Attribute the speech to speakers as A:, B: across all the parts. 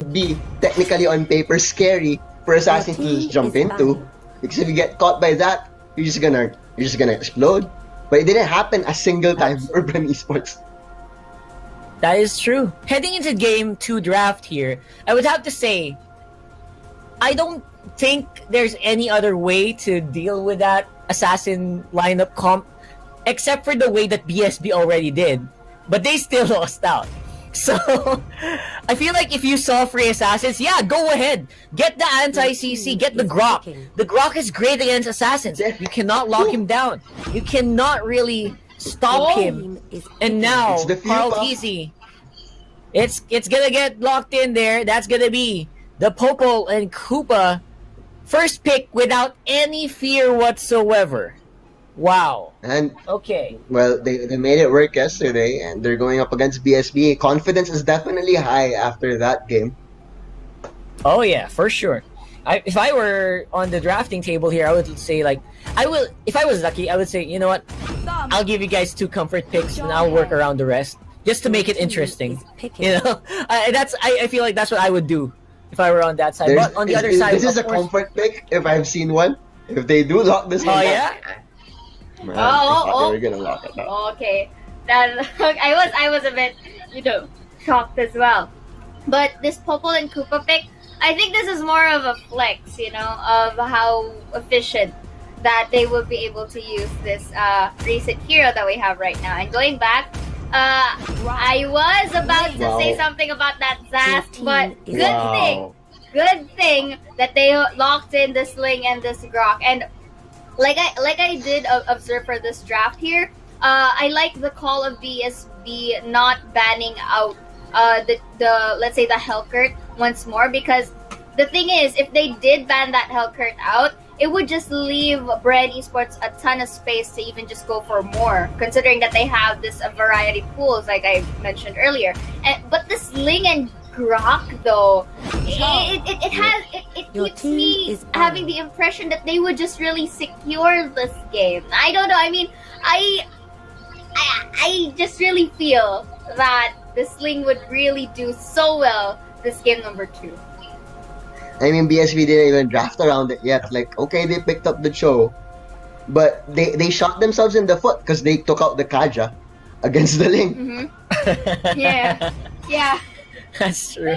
A: would be technically on paper scary for assassins to just jump into. Because if you get caught by that, you're just gonna explode. But it didn't happen a single time for BREN Esports.
B: That is true. Heading into Game 2 draft here, I would have to say, I don't think there's any other way to deal with that assassin lineup comp except for the way that BSB already did. But they still lost out. So, I feel like if you saw free assassins, yeah, go ahead. Get the anti-CC, get the Grok. The Grok is great against assassins. You cannot lock him down. You cannot really stop him. And now, Carl Easy, it's gonna get locked in there. That's gonna be the Popol and Koopa first pick without any fear whatsoever. Wow.
A: And
B: okay.
A: Well, they made it work yesterday, and they're going up against BSB. Confidence is definitely high after that game.
B: Oh yeah, for sure. If I were on the drafting table here, I would say if I was lucky, I would say, you know what, I'll give you guys 2 comfort picks and I'll work around the rest just to make it interesting. You know, I feel like that's what I would do if I were on that side. But on the other side,
A: this is a comfort pick if I've seen one. If they do lock this one,
B: yeah.
A: Man, we're gonna lock it up.
C: Okay. I was a bit, shocked as well. But this Popol and Koopa pick, I think this is more of a flex, of how efficient that they would be able to use this recent hero that we have right now. And going back, I was about to say something about that Zast, but good thing that they locked in this Ling and this Grok. And like I did observe for this draft here, I like the call of BSB not banning out the let's say the Hellcurt once more, because the thing is, if they did ban that Hellcurt out, it would just leave BREN Esports a ton of space to even just go for more, considering that they have this variety pools like I mentioned earlier. But this Ling and Grok though, it keeps me having the impression that they would just really secure this game. I don't know. I mean, I just really feel that the Sling would really do so well this game number 2.
A: I mean, BSB didn't even draft around it yet. Like, okay, they picked up the Cho, but they shot themselves in the foot because they took out the Kaja against the Ling.
C: Mm-hmm. Yeah.
B: That's true.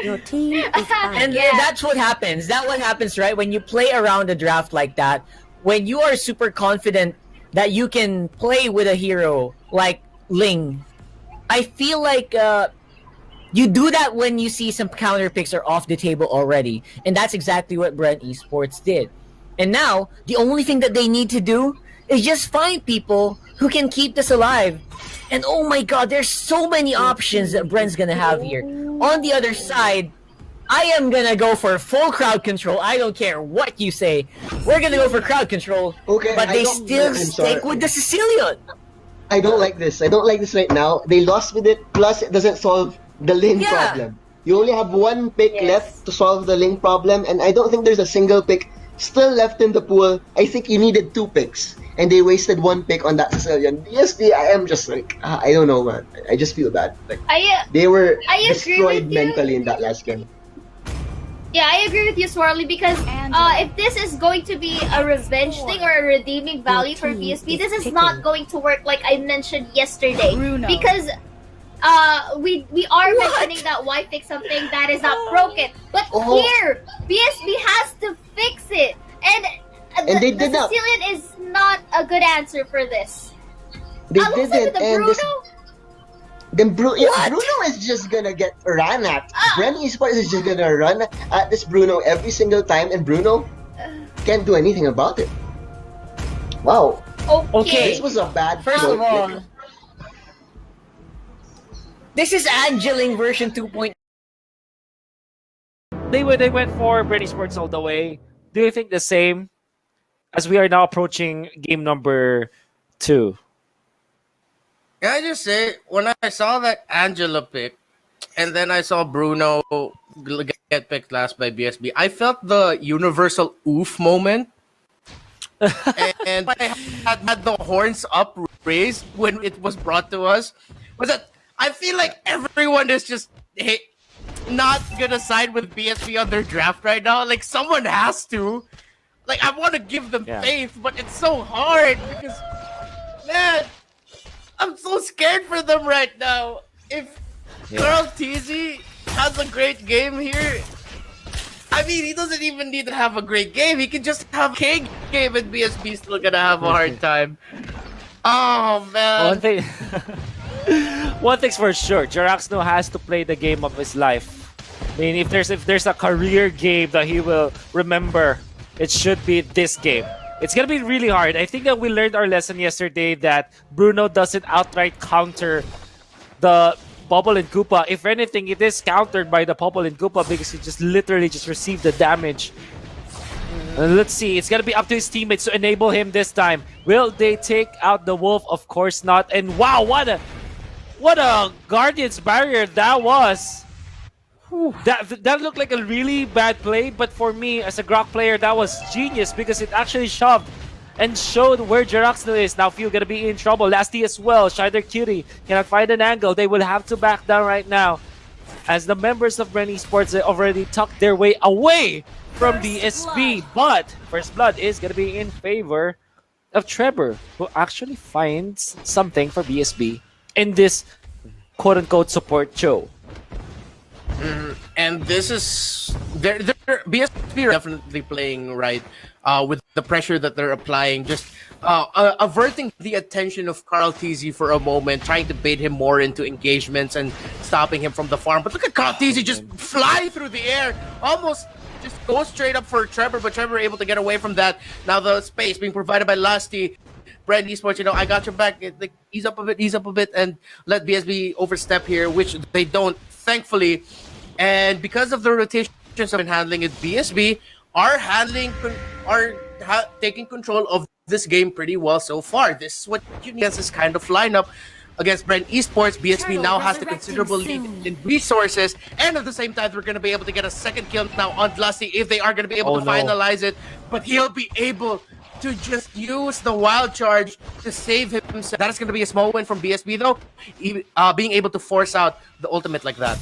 D: Your team is
B: And that's what happens. That's what happens, right? When you play around a draft like that, when you are super confident that you can play with a hero like Ling, I feel like you do that when you see some counter picks are off the table already. And that's exactly what BREN Esports did. And now, the only thing that they need to do is just find people who can keep this alive. And oh my god, there's so many options that BREN's gonna have here. On the other side, I am gonna go for full crowd control. I don't care what you say. We're gonna go for crowd control.
A: Okay,
B: but they still stick with the Sicilian.
A: I don't like this. I don't like this right now. They lost with it. Plus, it doesn't solve the Ling problem. You only have 1 pick left to solve the Ling problem, and I don't think there's a single pick still left in the pool. I think you needed 2 picks, and they wasted 1 pick on that Sicilian. BSB, I am just like, I don't know, man. I just feel bad. Like, they were destroyed mentally in that last game.
C: Yeah, I agree with you, Swirly, because if this is going to be a revenge thing or a redeeming value for BSB, this is not going to work like I mentioned yesterday. Because we are mentioning that why fix something that is not broken. But here, BSB has to fix it. And
A: they
C: the
A: did not.
C: Sicilian is not a good answer for this.
A: They
C: didn't.
A: Bruno is just gonna get ran at. BREN Esports is just gonna run at this Bruno every single time, and Bruno can't do anything about it. Wow.
C: Okay.
A: This was a bad.
B: First of all, this is Angeling version 2.0.
E: They went for BREN Esports all the way. Do you think the same as we are now approaching game number 2?
F: Can I just say, when I saw that Angela pick, and then I saw Bruno get picked last by BSB, I felt the universal oof moment. And I had the horns up raised when it was brought to us. Was that I feel like everyone is just not gonna side with BSB on their draft right now. Like, someone has to. Like, I want to give them faith, but it's so hard because, man, I'm so scared for them right now. If Carl Tizzy has a great game here, I mean, he doesn't even need to have a great game. He can just have a K game and BSB still gonna have a hard time. Oh, man.
E: One thing's for sure, Jaraxno has to play the game of his life. I mean, if there's a career game that he will remember, it should be this game. It's gonna be really hard. I think that we learned our lesson yesterday that Bruno doesn't outright counter the Bubble and Koopa. If anything, it is countered by the Bubble and Koopa because he just literally just received the damage. Let's see. It's gonna be up to his teammates to enable him this time. Will they take out the Wolf? Of course not. And wow, what a Guardian's barrier that was. That looked like a really bad play, but for me as a Grok player, that was genius because it actually shoved and showed where Jaraxno is. Now Few gonna be in trouble. Lasty as well. Shider Cutie cannot find an angle. They will have to back down right now as the members of BREN Esports already tucked their way away from BSB. But First Blood is gonna be in favor of Trevor, who actually finds something for BSB in this quote-unquote support show.
F: And this is BSB are definitely playing right with the pressure that they're applying, just averting the attention of Carl TZ for a moment, trying to bait him more into engagements and stopping him from the farm. But look at Carl TZ just fly through the air, almost just go straight up for Trevor, but Trevor able to get away from that. Now the space being provided by Lasty. BREN Esports, you know, I got your back. Like, ease up a bit, and let BSB overstep here, which they don't, thankfully. And because of the rotations I've been handling it, BSB are taking control of this game pretty well so far. This is what you need against this kind of lineup against BREN Esports. BSB now has the considerable lead in resources, and at the same time, they're going to be able to get a second kill now on Lasty if they are going to be able to finalize it. But he'll be able to just use the wild charge to save himself. That is going to be a small win from BSB though, being able to force out the ultimate like that.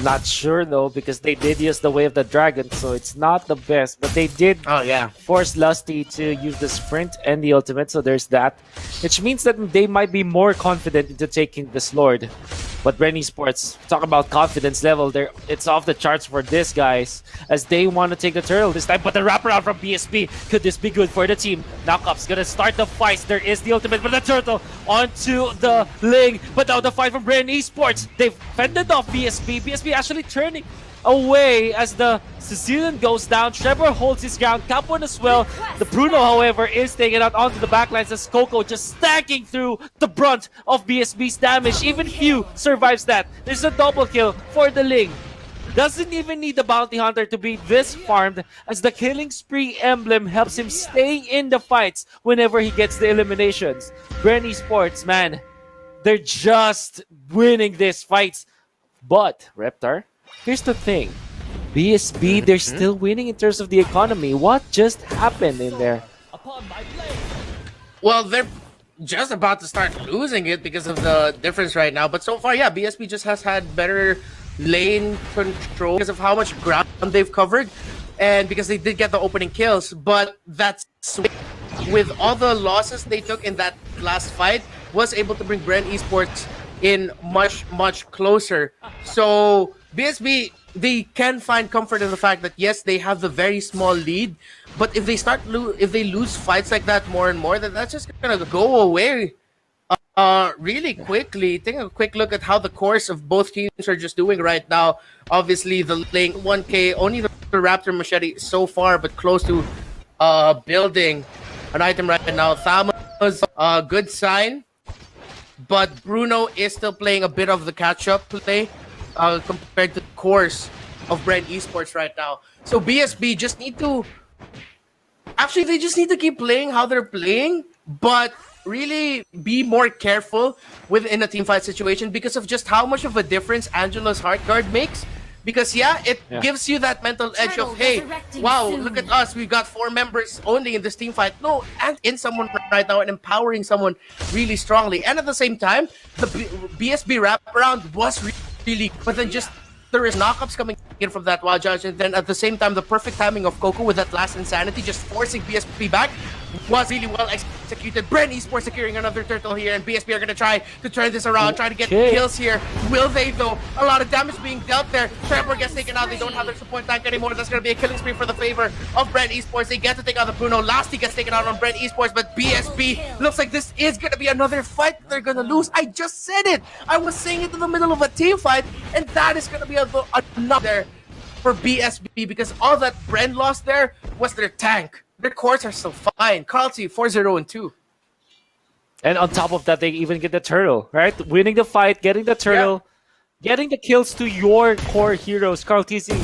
E: Not sure though, because they did use the Way of the Dragon, so it's not the best. But they did force Lusty to use the sprint and the ultimate, so there's that. Which means that they might be more confident into taking this Lord. But BREN Esports, talk about confidence level, it's off the charts for this, guys, as they want to take the turtle this time. But the wraparound from BSB, could this be good for the team? Knockup's gonna start the fight. There is the ultimate, but the turtle onto the Ling. But now the fight from BREN Esports. They've fended off BSB. BSB actually turning away as the Sicilian goes down. Trevor holds his ground. Capone as well. The Bruno, however, is taken out onto the backlines as Coco just stacking through the brunt of BSB's damage. Even Few survives that. There's a double kill for the Ling. Doesn't even need the bounty hunter to be this farmed, as the killing spree emblem helps him stay in the fights whenever he gets the eliminations. BREN Esports, man, they're just winning these fights. But, Reptar, here's the thing. BSB, they're still winning in terms of the economy. What just happened in there?
F: Well, they're just about to start losing it because of the difference right now. But so far, yeah, BSB just has had better lane control because of how much ground they've covered and because they did get the opening kills. But that's with all the losses they took in that last fight, was able to bring BREN Esports in much closer. So BSB, they can find comfort in the fact that yes, they have the very small lead, but if they lose fights like that more and more, then that's just gonna go away really quickly. Take a quick look at how the course of both teams are just doing right now. Obviously, the Ling 1K, only the Raptor Machete so far, but close to building an item right now. Thama's a good sign, but Bruno is still playing a bit of the catch-up play compared to the course of BREN Esports right now. So BSB just need to... Actually, they just need to keep playing how they're playing, but really be more careful within a teamfight situation because of just how much of a difference Angela's Heart Guard makes. Because it gives you that mental edge of, hey, wow, look at us, we've got 4 members only in this team fight. No, and in someone right now and empowering someone really strongly. And at the same time, the BSB wraparound was really, but then just there is knockups coming in from that Wild Judge, and then at the same time, the perfect timing of Coco with that last Insanity, just forcing BSB back, was really well executed. BREN Esports securing another turtle here, and BSB are going to try to turn this around, try to get kills here. Will they, though? A lot of damage being dealt there. Trevor gets taken out. They don't have their support tank anymore. That's going to be a killing spree for the favor of BREN Esports. They get to take out the Bruno. Lasty gets taken out on BREN Esports, but BSB looks like this is going to be another fight they're going to lose. I just said it. I was saying it in the middle of a team fight, and that is going to be another for BSB, because all that BREN lost there was their tank. Their cores are still fine. Carlty 4-0-2.
E: And on top of that, they even get the turtle, right? Winning the fight, getting the turtle, getting the kills to your core heroes. Carl TC,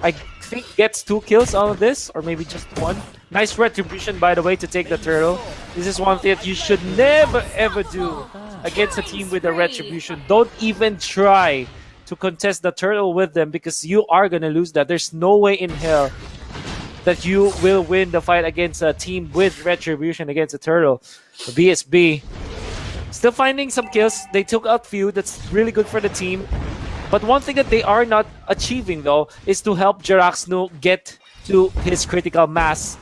E: I think, gets 2 kills out of this, or maybe just 1. Nice retribution, by the way, to take the turtle. This is one thing that you should never, ever do against a team with a retribution. Don't even try to contest the turtle with them, because you are going to lose that. There's no way in hell that you will win the fight against a team with retribution against a turtle. The BSB still finding some kills. They took out few. That's really good for the team. But one thing that they are not achieving, though, is to help Jiraxnu get to his critical mass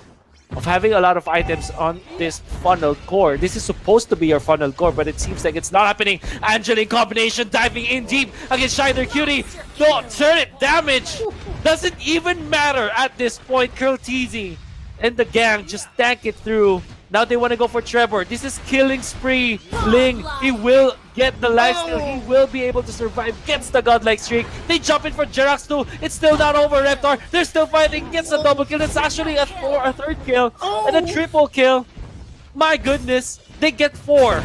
E: of having a lot of items on this funnel core. This is supposed to be your funnel core, but it seems like it's not happening. Angeline combination diving in deep against Shider Cutie. Don't turn it. Damage doesn't even matter at this point. Curl Teasy and the gang just tank it through. Now they want to go for Trevor. This is killing spree. Ling, he will get the lifesteal. He will be able to survive. Gets the godlike streak. They jump in for Jerax too. It's still not over, Reptar. They're still fighting. Gets a double kill. It's actually a third kill and a triple kill. My goodness. They get 4.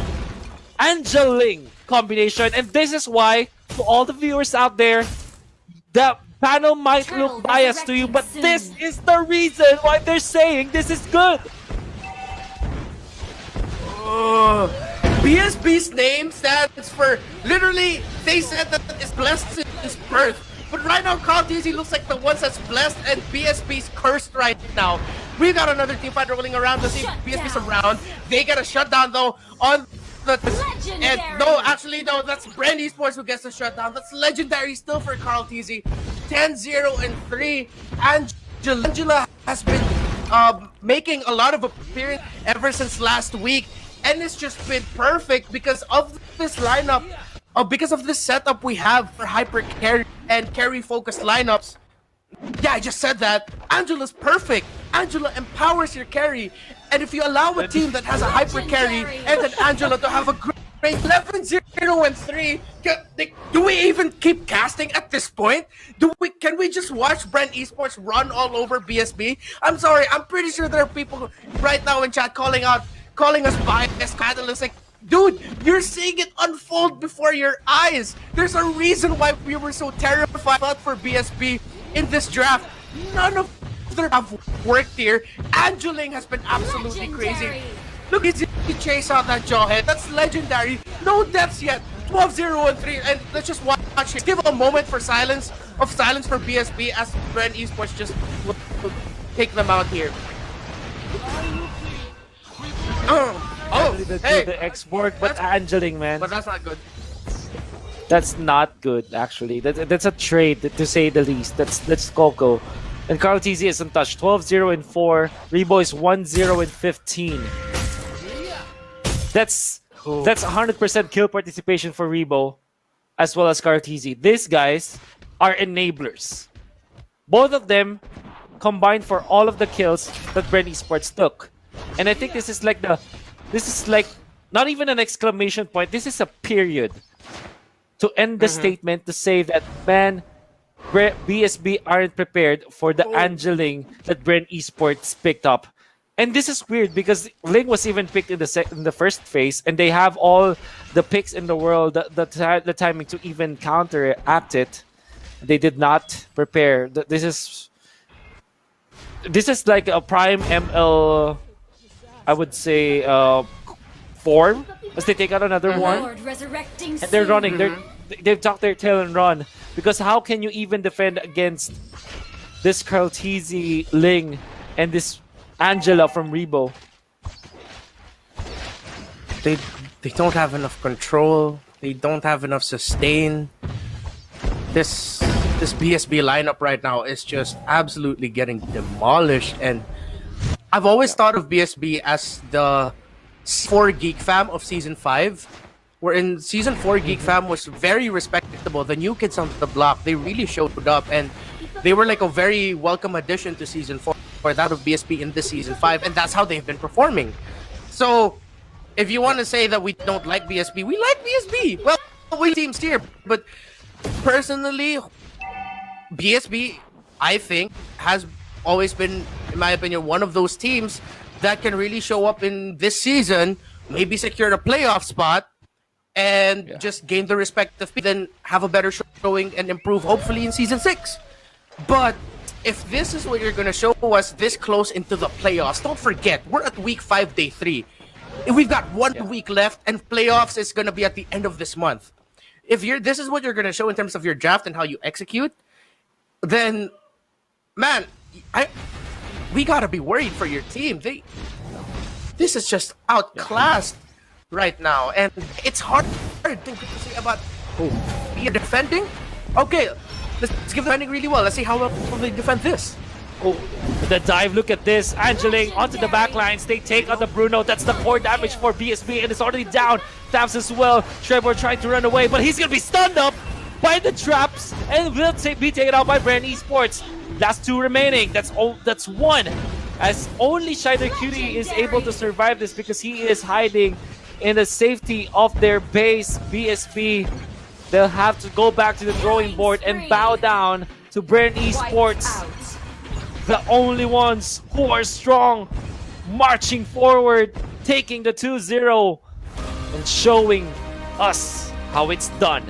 E: Angeling combination. And this is why, to all the viewers out there, the panel might look biased to you, but this is the reason why they're saying this is good.
F: BSB's name stands for, literally, they said that it's blessed since birth. But right now, Carl DZ looks like the ones that's blessed, and BSB's cursed right now. We got another team fight rolling around to see if BSB's around. They get a shutdown, though, on the... And no, actually, no, that's BREN Esports who gets the shutdown. That's legendary still for Carl TZ. 10-0-3. Angela has been making a lot of appearances ever since last week. And it's just been perfect because of this lineup, because of this setup we have for hyper carry and carry focused lineups. Yeah, I just said that. Angela's perfect. Angela empowers your carry. And if you allow a team that has a hyper carry and then Angela to have a great 11-0-3, do we even keep casting at this point? Can we just watch BREN Esports run all over BSB? I'm sorry, I'm pretty sure there are people right now in chat calling us biased catalysts. Like, dude, you're seeing it unfold before your eyes. There's a reason why we were so terrified for BSB in this draft. None of them have worked here. Angeling has been absolutely crazy. Look, he chase out that jawhead. That's legendary. No deaths yet. 12-0-3, and let's just watch it. Give a moment for silence for BSB as BREN Esports just will take them out here.
E: Hey, the export, but Angeling, man.
F: But that's not good.
E: That's not good, actually. That's a trade, to say the least. That's Coco. And Carl TZ is untouched. 12-0-4. Rebo is 1-0-15. That's 100% kill participation for Rebo, as well as Carl TZ. These guys are enablers. Both of them combined for all of the kills that BREN Esports took. And I think this is like not even an exclamation point. This is a period to end the statement to say that, man, BSB aren't prepared for the Angeling that BREN Esports picked up. And this is weird because Ling was even picked in the first phase, and they have all the picks in the world, the timing to even counteract it. They did not prepare. This is like a prime ML, I would say, form, as they take out another one, and they're running. They've tucked their tail and run, because how can you even defend against this Carl TZ, Ling, and this Angela from Rebo?
F: They don't have enough control. They don't have enough sustain. this BSB lineup right now is just absolutely getting demolished. And I've always thought of BSB as the 4 Geek Fam of Season 5, where in Season 4 Geek Fam was very respectable. The new kids on the block, they really showed up, and they were like a very welcome addition to Season 4 for that of BSB in this Season 5, and that's how they've been performing. So if you want to say that we don't like BSB, we like BSB. Well, we teams here, but personally, BSB, I think, has always been, in my opinion, one of those teams that can really show up in this season, maybe secure a playoff spot, and just gain the respect of people, then have a better showing and improve, hopefully, in Season 6. But if this is what you're going to show us this close into the playoffs, don't forget, we're at Week 5, Day 3. We've got 1 week left, and playoffs is going to be at the end of this month. If this is what you're going to show in terms of your draft and how you execute, then, man, we got to be worried for your team. This is just outclassed right now, and it's hard to say about you're defending. Okay, let's give them defending really well. Let's see how well they defend this.
E: Oh, the dive, look at this. Angeling onto the backlines. They take on the Bruno. That's the 4 damage for BSB, and it's already down. Thaps as well. Trevor trying to run away, but he's going to be stunned up by the traps and will be taken out by BREN ESPORTS. Last 2 remaining. That's 1. As only Shider Cutie is able to survive this because he is hiding in the safety of their base. BSB, they'll have to go back to the drawing board and bow down to BREN ESPORTS. The only ones who are strong, marching forward, taking the 2-0 and showing us how it's done.